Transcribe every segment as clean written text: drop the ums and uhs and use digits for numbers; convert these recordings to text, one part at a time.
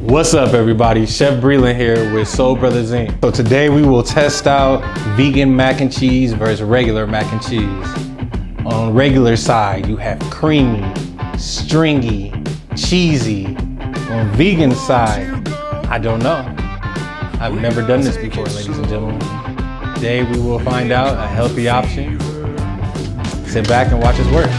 What's up everybody, Chef Breland here with Soul Brothers Inc. So today we will test out vegan mac and cheese versus regular mac and cheese. On regular side, you have creamy, stringy, cheesy. On vegan side, I don't know. I've never done this before, ladies and gentlemen. Today we will find out a healthy option. Sit back and watch us work.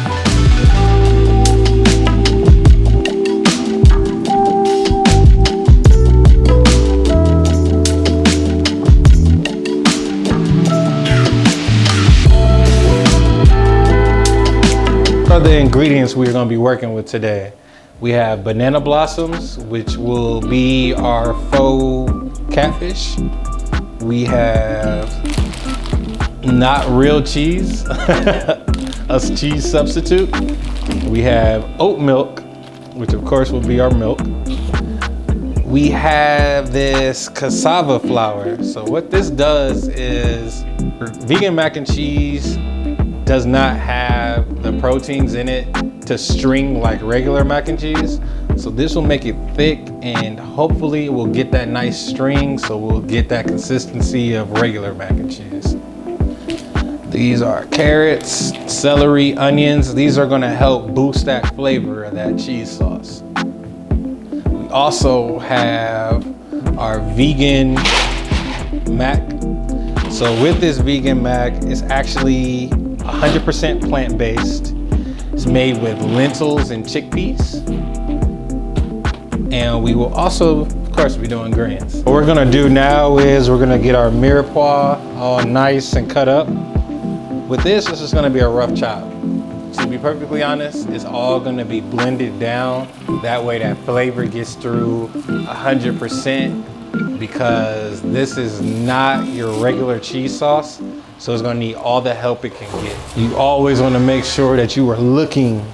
The ingredients we're going to be working with today. We have banana blossoms, which will be our faux catfish. We have not real cheese, a cheese substitute. We have oat milk, which of course will be our milk. We have this cassava flour. So what this does is, vegan mac and cheese does not have the proteins in it to string like regular mac and cheese. So this will make it thick and hopefully we'll get that nice string, so we'll get that consistency of regular mac and cheese. These are carrots, celery, onions. These are gonna help boost that flavor of that cheese sauce. We also have our vegan mac. So with this vegan mac, it's actually 100% plant-based. It's made with lentils and chickpeas. And we will also, of course, be doing greens. What we're gonna do now is we're gonna get our mirepoix all nice and cut up. With this is gonna be a rough chop. To be perfectly honest, it's all gonna be blended down. That way that flavor gets through 100%, because this is not your regular cheese sauce. So it's gonna need all the help it can get. You always wanna make sure that you are looking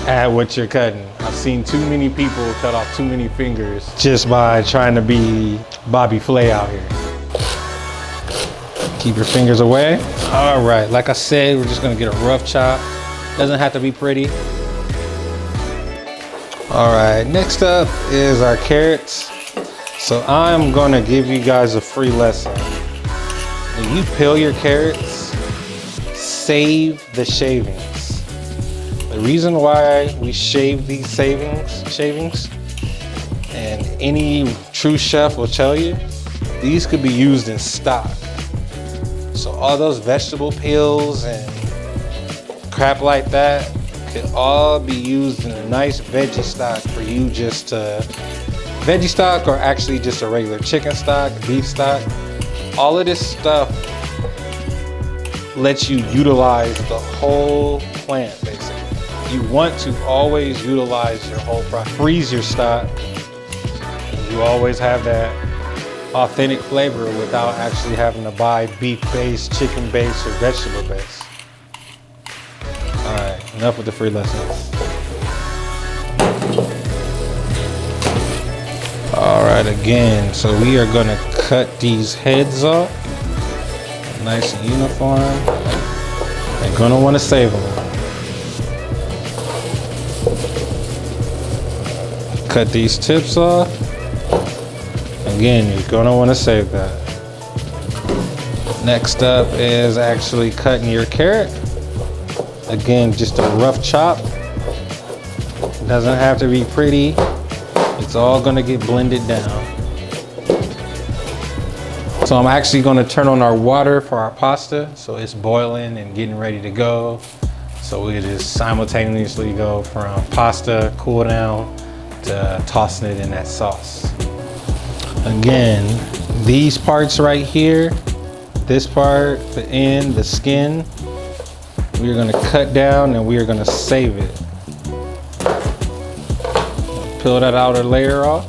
at what you're cutting. I've seen too many people cut off too many fingers just by trying to be Bobby Flay out here. Keep your fingers away. All right, like I said, we're just gonna get a rough chop. Doesn't have to be pretty. All right, next up is our carrots. So I'm gonna give you guys a free lesson. When you peel your carrots, save the shavings. The reason why we shave these shavings, and any true chef will tell you, these could be used in stock. So all those vegetable peels and crap like that could all be used in a nice veggie stock for you, just to, veggie stock or actually just a regular chicken stock, beef stock. All of this stuff lets you utilize the whole plant, basically. You want to always utilize your whole product. Freeze your stock. You always have that authentic flavor without actually having to buy beef base, chicken base, or vegetable base. All right, enough with the free lessons. All right, again, so we are gonna cut these heads off, nice and uniform. You're gonna wanna save them. Cut these tips off. Again, you're gonna wanna save that. Next up is actually cutting your carrot. Again, just a rough chop. Doesn't have to be pretty. It's all gonna get blended down. So I'm actually gonna turn on our water for our pasta. So it's boiling and getting ready to go. So we just simultaneously go from pasta, cool down, to tossing it in that sauce. Again, these parts right here, this part, the end, the skin, we're gonna cut down and we are gonna save it. Peel that outer layer off.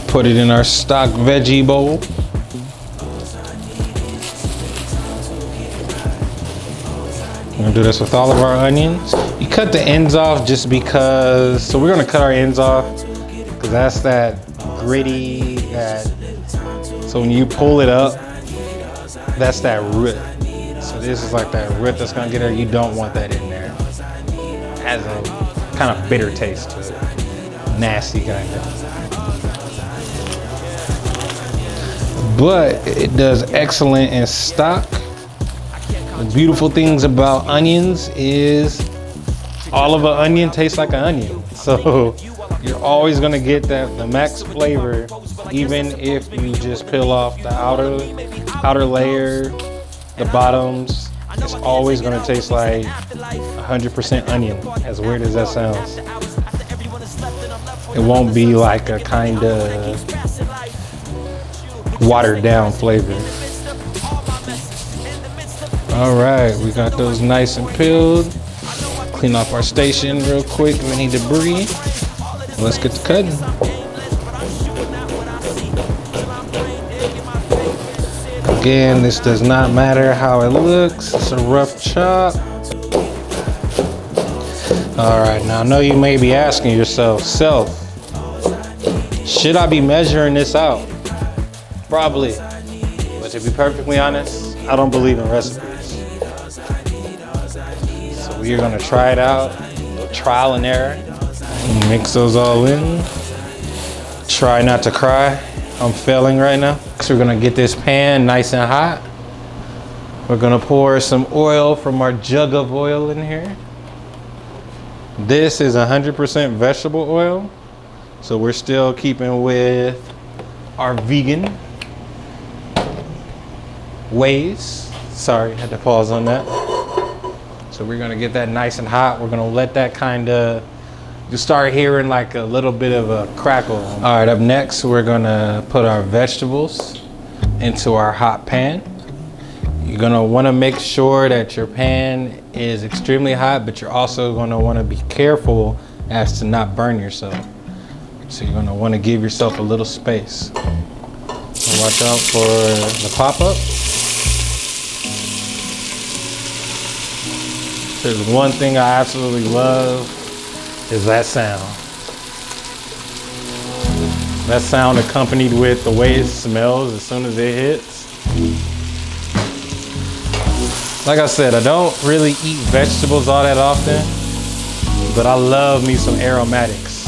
Put it in our stock veggie bowl. We're gonna do this with all of our onions. You cut the ends off just because, so we're gonna cut our ends off because that's that gritty, so when you pull it up, that's that root. So this is like that root that's gonna get there. You don't want that in there. has a kind of bitter taste to it. Nasty kind of. But it does excellent in stock. The beautiful things about onions is all of an onion tastes like an onion. So you're always gonna get the max flavor, even if you just peel off the outer layer, the bottoms. It's always gonna taste like 100% onion, as weird as that sounds. It won't be like a kind of watered down flavor. All right, we got those nice and peeled. Clean off our station real quick of any debris. Let's get to cutting. Again, this does not matter how it looks. It's a rough chop. All right, now I know you may be asking yourself, should I be measuring this out? Probably, but to be perfectly honest, I don't believe in recipes. So we're gonna try it out, a little trial and error. Mix those all in. Try not to cry. I'm failing right now. So we're gonna get this pan nice and hot. We're gonna pour some oil from our jug of oil in here. This is 100% vegetable oil, so we're still keeping with our vegan ways. Sorry, had to pause on that. So we're gonna get that nice and hot. We're gonna let that kind of, you start hearing like a little bit of a crackle. All right, up next, we're gonna put our vegetables into our hot pan. You're gonna wanna make sure that your pan is extremely hot, but you're also gonna wanna be careful as to not burn yourself. So you're gonna wanna give yourself a little space. So watch out for the pop-up. There's one thing I absolutely love, is that sound. That sound accompanied with the way it smells as soon as it hits. Like I said, I don't really eat vegetables all that often, but I love me some aromatics.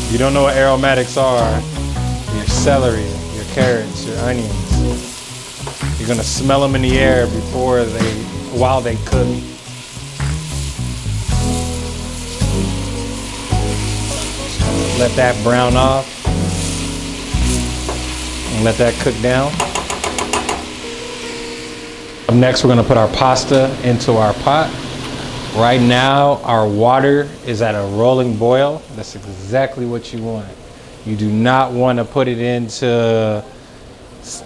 If you don't know what aromatics are, your celery, your carrots, your onions. You're gonna smell them in the air while they cook. Let that brown off and let that cook down. Up next, we're gonna put our pasta into our pot. Right now, our water is at a rolling boil. That's exactly what you want. You do not want to put it into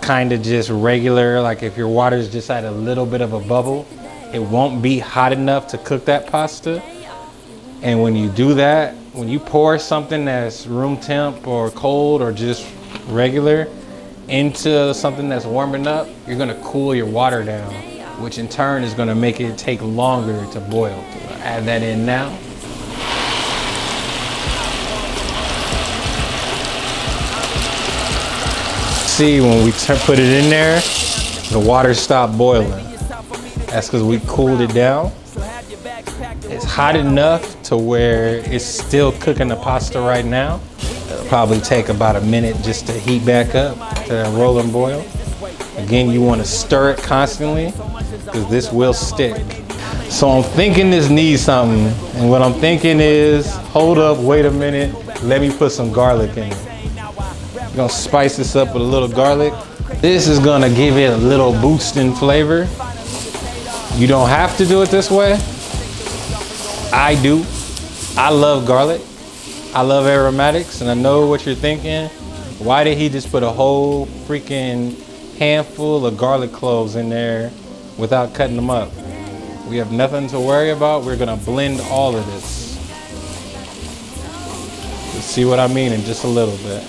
kind of just regular, like if your water is just at a little bit of a bubble, it won't be hot enough to cook that pasta. And when you do that, when you pour something that's room temp or cold or just regular into something that's warming up, you're gonna cool your water down, which in turn is gonna make it take longer to boil. So add that in now. See, when we put it in there, the water stopped boiling. That's because we cooled it down. It's hot enough to where it's still cooking the pasta right now. It'll probably take about a minute just to heat back up to roll and boil. Again, you want to stir it constantly because this will stick. So I'm thinking this needs something. And what I'm thinking is, hold up, wait a minute, let me put some garlic in it. I'm gonna spice this up with a little garlic. This is gonna give it a little boost in flavor. You don't have to do it this way. I do. I love garlic. I love aromatics, and I know what you're thinking. Why did he just put a whole freaking handful of garlic cloves in there without cutting them up? We have nothing to worry about. We're gonna blend all of this. You'll see what I mean in just a little bit.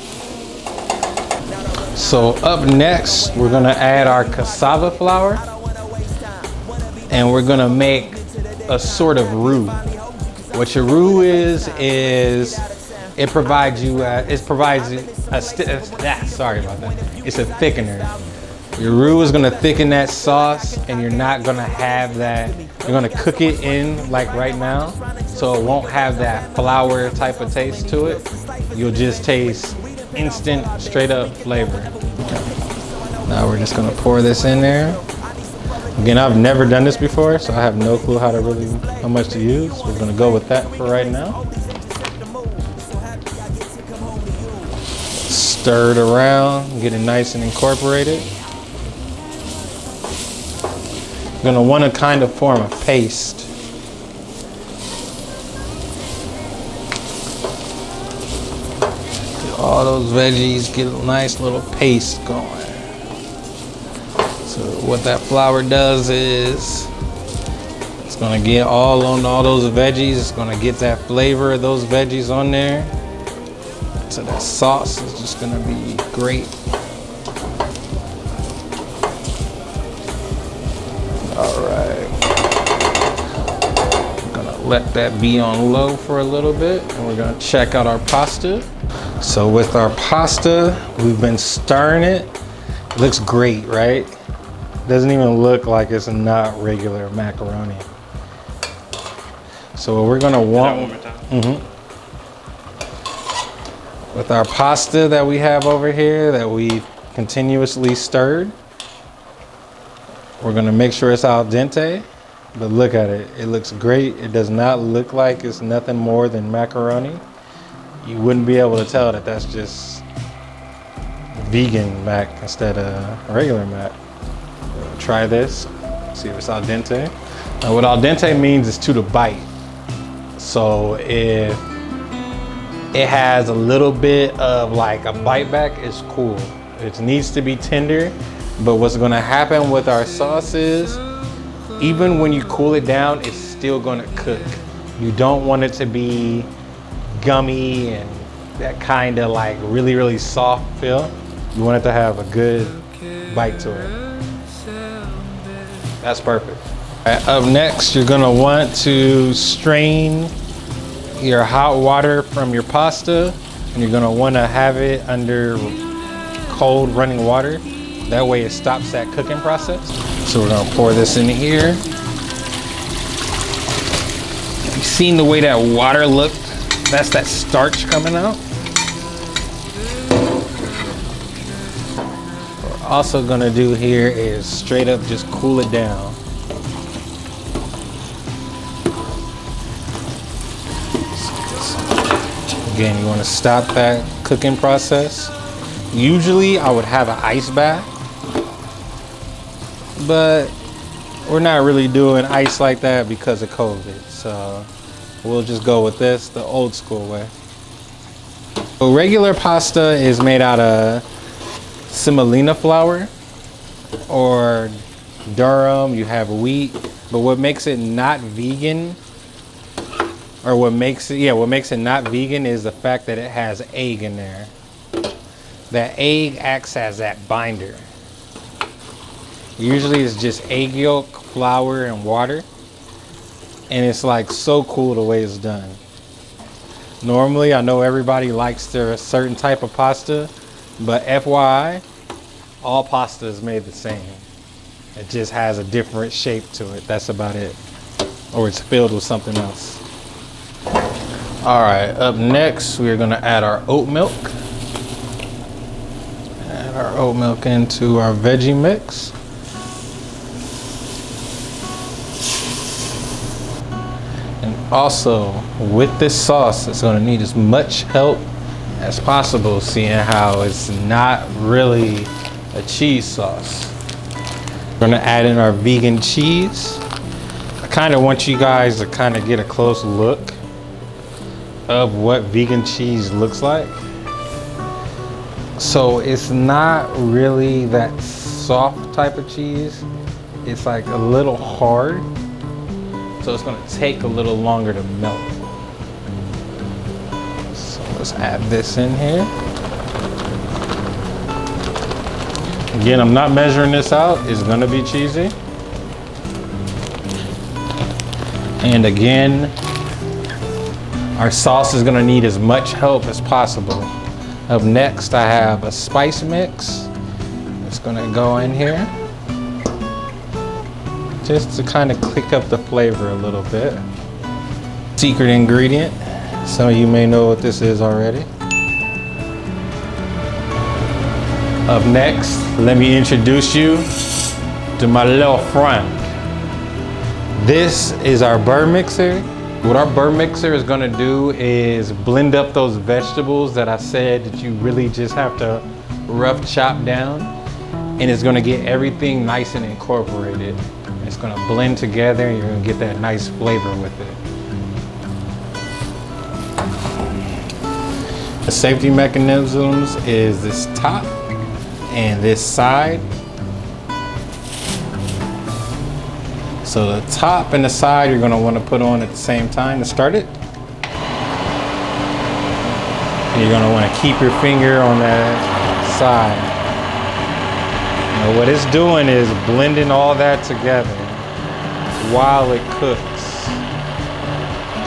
So up next, we're gonna add our cassava flour, and we're gonna make a sort of roux. What your roux is it provides you, sorry about that. It's a thickener. Your roux is gonna thicken that sauce, and you're not gonna have that, you're gonna cook it in like right now, so it won't have that flour type of taste to it. You'll just taste instant, straight up flavor. Now we're just gonna pour this in there. Again, I've never done this before, so I have no clue how much to use. We're gonna go with that for right now. Stir it around, get it nice and incorporated. You're gonna wanna kind of form a paste. Get all those veggies, get a nice little paste going. So what that flour does is, it's gonna get all on all those veggies. It's gonna get that flavor of those veggies on there. So that sauce is just gonna be great. All right. I'm gonna let that be on low for a little bit, and we're gonna check out our pasta. So with our pasta, we've been stirring it. It looks great, right? Doesn't even look like it's not regular macaroni. So what we're gonna want, with our pasta that we have over here that we continuously stirred, we're gonna make sure it's al dente, but look at it. It looks great. It does not look like it's nothing more than macaroni. You wouldn't be able to tell that that's just vegan mac instead of regular mac. Try this, see if it's al dente. Now what al dente means is to the bite. So if it has a little bit of like a bite back, it's cool. It needs to be tender, but what's gonna happen with our sauce is, even when you cool it down, it's still gonna cook. You don't want it to be gummy and that kind of like really, really soft feel. You want it to have a good bite to it. That's perfect. Right, up next, you're gonna want to strain your hot water from your pasta, and you're gonna wanna have it under cold running water. That way it stops that cooking process. So we're gonna pour this in here. You seen the way that water looked? That's that starch coming out. What we're also gonna do here is straight up just cool it down. Again, you wanna stop that cooking process. Usually I would have an ice bath, but we're not really doing ice like that because of COVID. So we'll just go with this, the old school way. So regular pasta is made out of semolina flour or durum, you have wheat, but what makes it not vegan, or what makes it not vegan is the fact that it has egg in there. That egg acts as that binder. Usually it's just egg yolk, flour, and water. And it's like so cool the way it's done. Normally, I know everybody likes their certain type of pasta, but FYI, all pasta is made the same. It just has a different shape to it. That's about it. Or it's filled with something else. All right, up next, we're gonna add our oat milk. Add our oat milk into our veggie mix. And also, with this sauce, it's gonna need as much help as possible, seeing how it's not really a cheese sauce. We're gonna add in our vegan cheese. I kinda want you guys to kinda get a close look of what vegan cheese looks like. So it's not really that soft type of cheese. It's like a little hard. So it's gonna take a little longer to melt. So let's add this in here. Again, I'm not measuring this out. It's gonna be cheesy. And again, our sauce is gonna need as much help as possible. Up next, I have a spice mix. Just gonna go in here just to kind of click up the flavor a little bit. Secret ingredient. Some of you may know what this is already. Up next, let me introduce you to my little friend. This is our burr mixer. What our burr mixer is gonna do is blend up those vegetables that I said that you really just have to rough chop down, and it's gonna get everything nice and incorporated. It's gonna blend together and you're gonna get that nice flavor with it. The safety mechanisms is this top and this side. So the top and the side you're gonna wanna put on at the same time to start it. And you're gonna wanna keep your finger on that side. Now what it's doing is blending all that together while it cooks.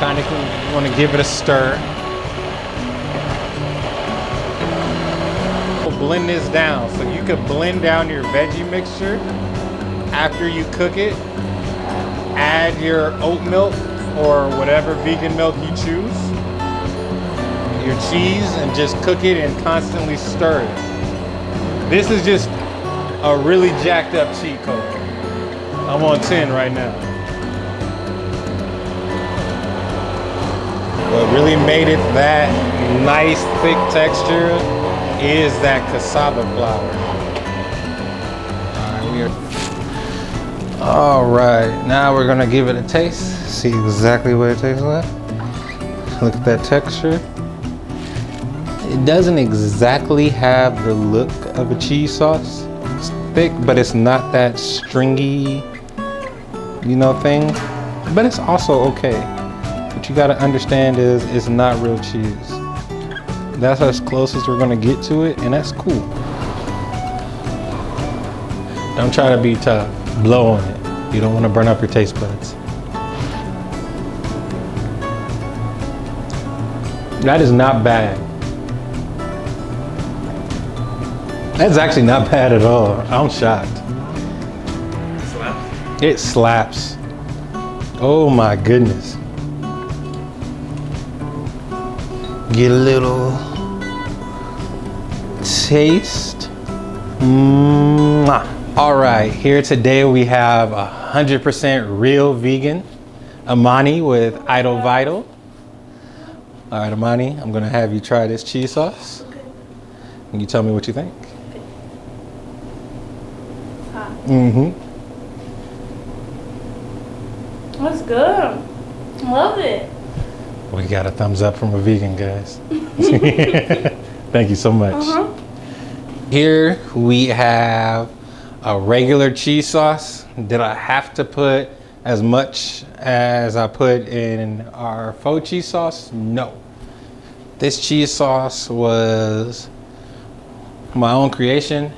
Kinda wanna give it a stir. Blend this down, so you could blend down your veggie mixture after you cook it. Add your oat milk or whatever vegan milk you choose, your cheese, and just cook it and constantly stir it. This is just a really jacked up cheat code. I'm on 10 right now. What really made it that nice thick texture is that cassava flour. All right, now we're gonna give it a taste, see exactly what it tastes like. Look at that texture. It doesn't exactly have the look of a cheese sauce. It's thick, but it's not that stringy, thing. But it's also okay. What you gotta understand is it's not real cheese. That's as close as we're gonna get to it, and that's cool. Don't try to be tough. Blow on it. You don't want to burn up your taste buds. That is not bad. That's actually not bad at all. I'm shocked. It slaps? It slaps. Oh my goodness. Get a little taste. Mwah. All right, here today we have 100% real vegan Amani with Idle Vital. All right, Amani, I'm gonna have you try this cheese sauce. Okay. And you tell me what you think. Okay. Hot. Mm-hmm. That's good. Love it. We got a thumbs up from a vegan, guys. Thank you so much. Here we have a regular cheese sauce. Did I have to put as much as I put in our faux cheese sauce? No. This cheese sauce was my own creation.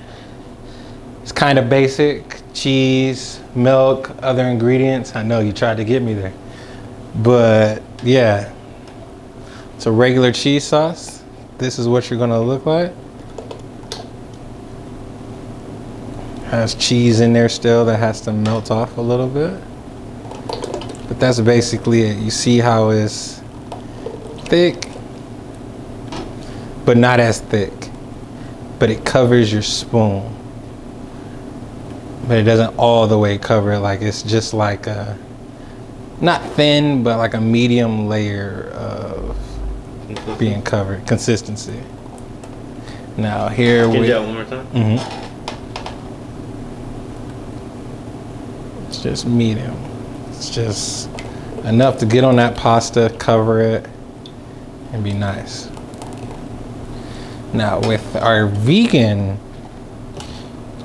It's kind of basic. Cheese, milk, other ingredients. I know you tried to get me there. But yeah, it's a regular cheese sauce. This is what you're gonna look like. Has cheese in there still that has to melt off a little bit. But that's basically it. You see how it's thick, but not as thick. But it covers your spoon. But it doesn't all the way cover it. Like it's just like a, not thin, but like a medium layer of being covered. Consistency. Now here Can you we. do that one more time? Mm-hmm. It's just medium. It's just enough to get on that pasta, cover it, and be nice. Now with our vegan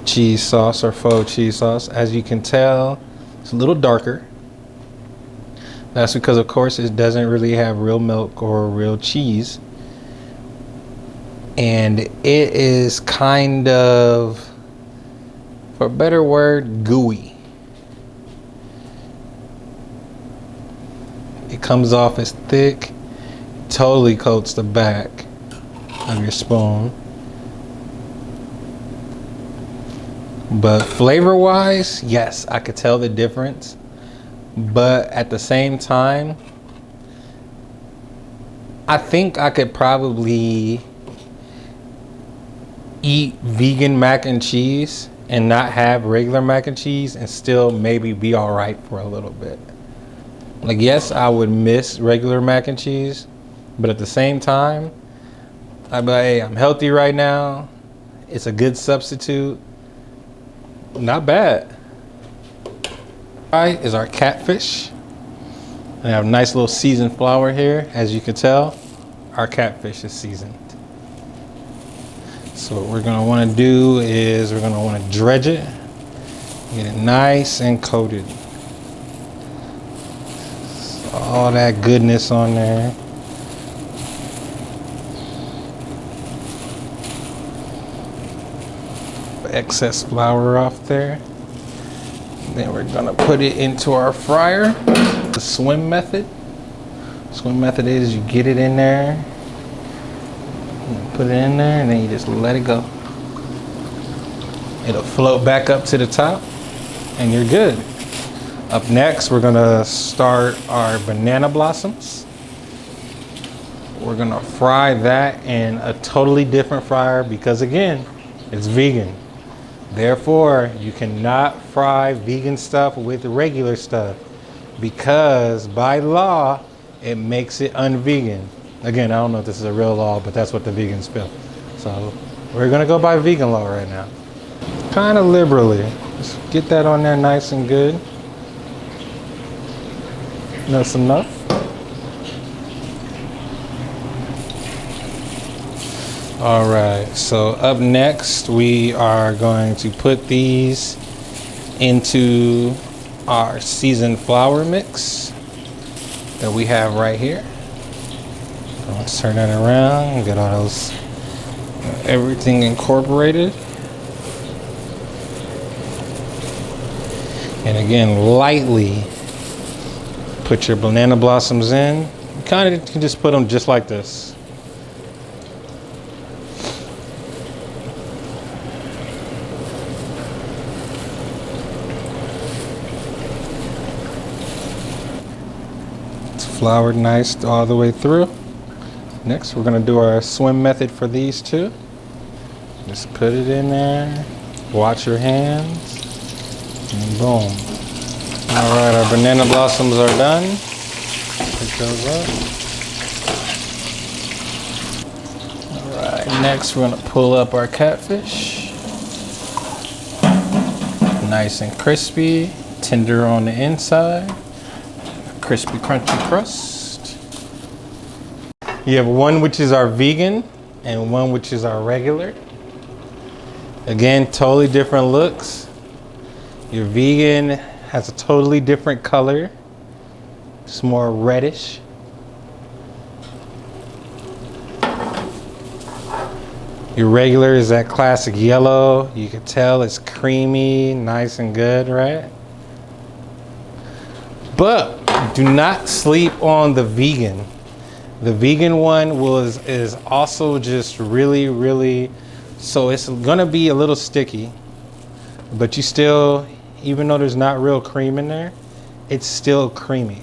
cheese sauce or faux cheese sauce, as you can tell, it's a little darker. That's because of course it doesn't really have real milk or real cheese. And it is kind of, for a better word, gooey. It comes off as thick, totally coats the back of your spoon. But flavor wise, yes, I could tell the difference. But at the same time, I think I could probably eat vegan mac and cheese and not have regular mac and cheese and still maybe be all right for a little bit. Like, yes, I would miss regular mac and cheese, but at the same time, I'd be like, hey, I'm healthy right now. It's a good substitute. Not bad. Right, is our catfish. And I have a nice little seasoned flour here. As you can tell, our catfish is seasoned. So what we're gonna wanna do is we're gonna wanna dredge it, get it nice and coated. So all that goodness on there. Excess flour off there. Then we're gonna put it into our fryer. The swim method. Swim method is you get it in there, put it in there, and then you just let it go. It'll float back up to the top, and you're good. Up next, we're gonna start our banana blossoms. We're gonna fry that in a totally different fryer because again, it's vegan. Therefore, you cannot fry vegan stuff with regular stuff because by law, it makes it unvegan. Again, I don't know if this is a real law, but that's what the vegans feel. So we're gonna go by vegan law right now. Kind of liberally. Just get that on there nice and good. That's enough. All right, so up next, we are going to put these into our seasoned flour mix that we have right here. So let's turn that around and get all those, everything incorporated. And again, lightly put your banana blossoms in. You kind of can just put them just like this. Floured nice all the way through. Next, we're gonna do our swim method for these two. Just put it in there, watch your hands, and boom. All right, our banana blossoms are done. Pick those up. All right, next we're gonna pull up our catfish. Nice and crispy, tender on the inside. Crispy, crunchy crust. You have one which is our vegan and one which is our regular. Again, totally different looks. Your vegan has a totally different color. It's more reddish. Your regular is that classic yellow. You can tell it's creamy, nice and good, right? But do not sleep on the vegan. The vegan one is also just really, so it's gonna be a little sticky, but you still, even though there's not real cream in there, it's still creamy.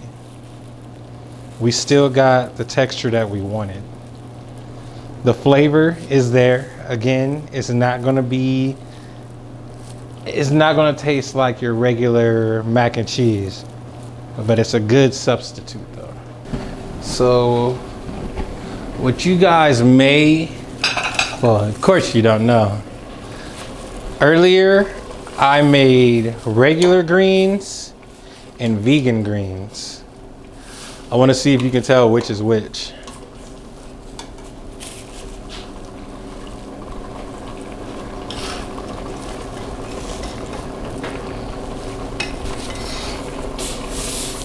We still got the texture that we wanted. The flavor is there. Again, it's not gonna taste like your regular mac and cheese. But it's a good substitute though. So what you guys may, well, of course you don't know. Earlier, I made regular greens and vegan greens. I want to see if you can tell which is which.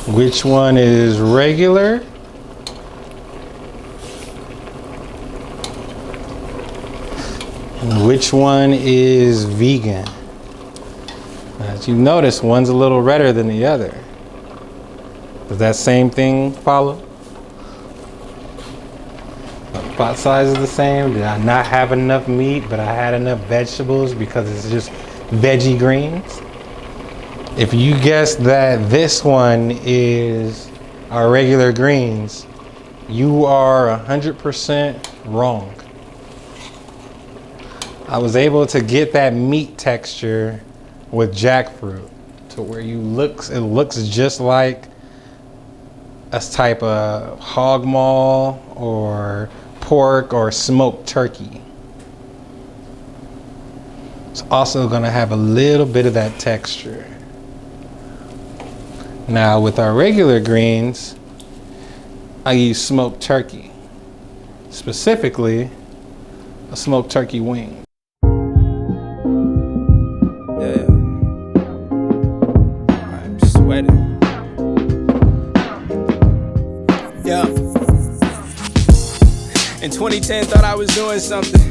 Which one is regular? And which one is vegan? As you notice, one's a little redder than the other. Does that same thing follow? The pot size is the same. Did I not have enough meat, but I had enough vegetables because it's just veggie greens. If you guess that this one is our regular greens, you are 100% wrong. I was able to get that meat texture with jackfruit to where it looks just like a type of hog maw or pork or smoked turkey. It's also gonna have a little bit of that texture. Now with our regular greens, I use smoked turkey, specifically a smoked turkey wing. Yeah, I'm sweating. Yeah. In 2010, thought I was doing something.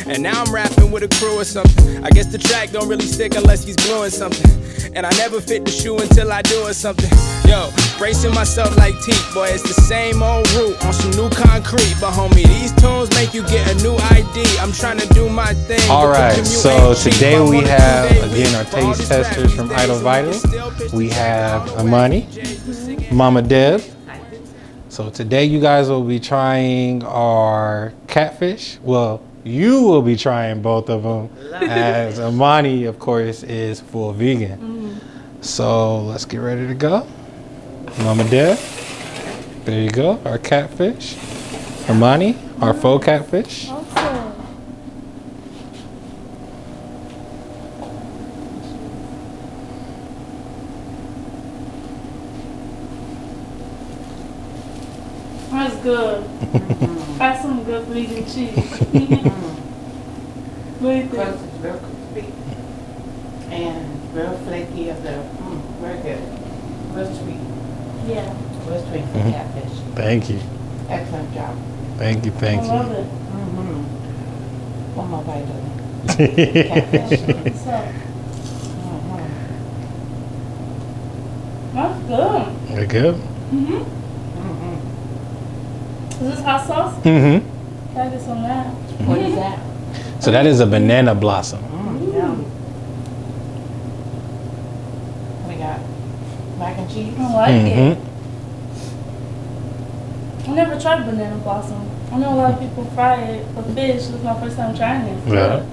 And now I'm rapping with a crew or something. I guess the track don't really stick unless he's gluing something. And I never fit the shoe until I do it something. Yo, bracing myself like teeth, boy, it's the same old route on some new concrete. But homie, these tunes make you get a new ID. I'm trying to do my thing. Alright, so today we have, again, our taste testers from Idol Vital. We have Amani, Mama Deb. So today you guys will be trying our catfish. Well, you will be trying both of them, as Amani, of course, is full vegan. So let's get ready to go. Mama Deb, there you go, our catfish. Amani, our faux catfish. Awesome. That's good. That's some good vegan cheese. What do you Because think? it's real crispy and real flaky of the, very good. Real sweet, Yeah, real sweet for catfish. Thank you. Excellent job. Thank you, thank I love you. it. One more bite of it. Mm-hmm. Catfish. What's up? Mhm. That's good. You're good? Mhm. Is this hot sauce? Mm-hmm. Gotta get some of that. What is that? So that is a banana blossom. Yum. We got mac and cheese. I like it. Mm-hmm. I never tried banana blossom. I know a lot of people fry it for fish. This is my first time trying it. Yeah.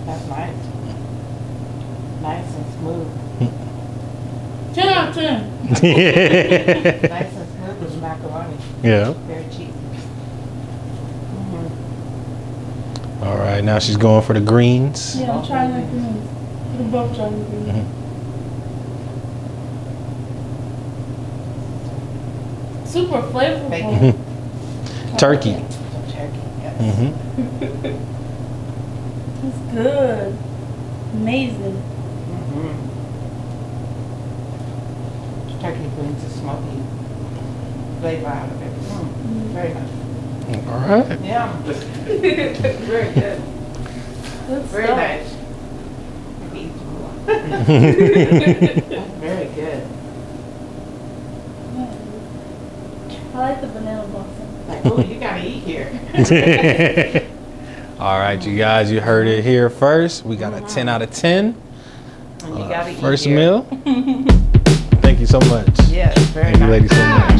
That's nice. Nice and smooth. 10 out of 10. Nice and smooth with macaroni. Yeah. Very cheap. All right, now she's going for the greens. Yeah, I'm trying the greens. We're both trying the greens. Mhm. Super flavorful. Bacon. Turkey. Some turkey, yes. Mm-hmm. It's good. Amazing. Turkey brings a smoky flavor out of it. Very nice. All right. Yeah. Very good. Good Very stuff. nice. Eat some more. Very good. I like the banana blossom. Like, oh, you gotta eat here. All right, you guys, you heard it here first. We got a 10 out of 10. And you gotta eat First here. meal. Thank you so much. Yes, very Thank you, nice. ladies, so much.